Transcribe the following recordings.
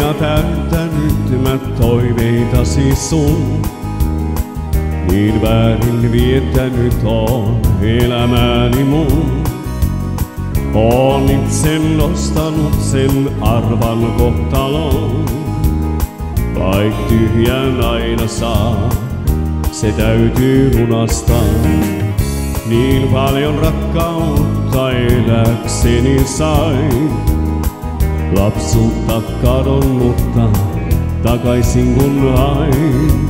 aina täyttänyt mä toiveitasi sun. Niin väärin viettänyt on elämäni mun. Oon itse nostanut sen arvan kohtalon. Vaik tyhjän aina saa, se täytyy lunastaa. Niin paljon rakkautta eläkseni sain. Lapsuutta kadonnutta takaisin kun hain.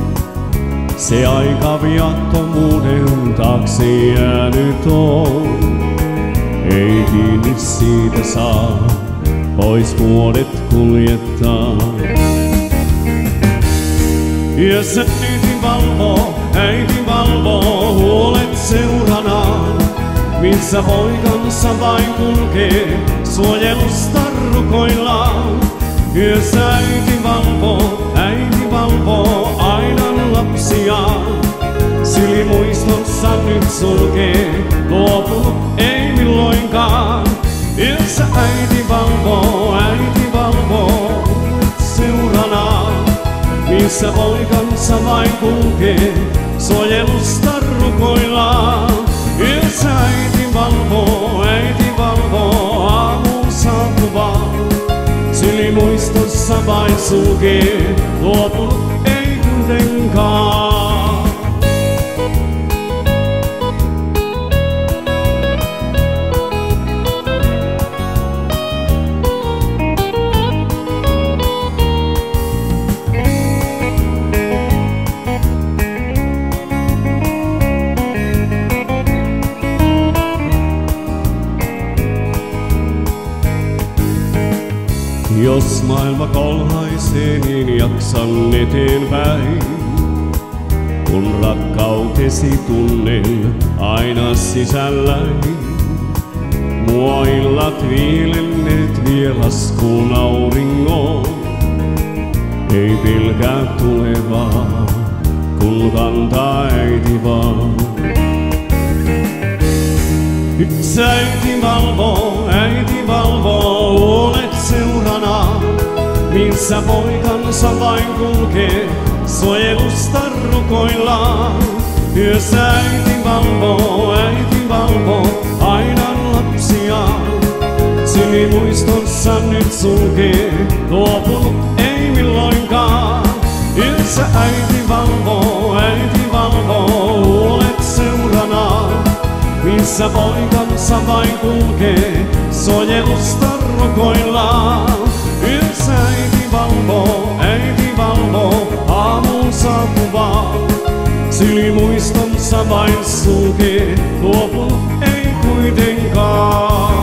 Se aika viattomuuden taakse jäänyt on. Ei kiinni siitä saa, pois vuodet kuljettaa. Ja sä äiti valvoo, huolet seuranaan. Missä poikansa vain kulkee, suojelusta rukoillaan. Ja sä äiti valvoo aina lapsiaan. Sylimuistossa nyt sulkee, luopunut ei milloinkaan. Ja sä äiti valvoo seuranaan. Missä poikansa vain kulkee, suojelusta rukoillaan. Ja sä äiti valvoo aamuun saapuvaa. Sylimuistossa vain sulkee, luopunut ei kuitenkaan. Jos maailma kolhaisee, niin jaksan eteenpäin. Kun rakkautesi tunnen aina sisälläni. Mua illat viilenneet vie laskuun auringon. Ei pelkää tulevaa, kun kantaa äiti vaan. Yksi äiti valvoo, huolet seuranaan. Missä poikansa vain kulkee, suojelusta rukoillaan. Yös äiti valvoo aina lapsiaan. Sylimuistossa nyt sulkee, luopunut ei milloinkaan. Yös äiti valvoo huolet seuranaan. Missä poikansa vain kulkee, suojelusta rukoillaan. Yössä äiti valvoo aamuun saapuvaa. Sylimuistonsa vain sulkee, luopunut ei kuitenkaan.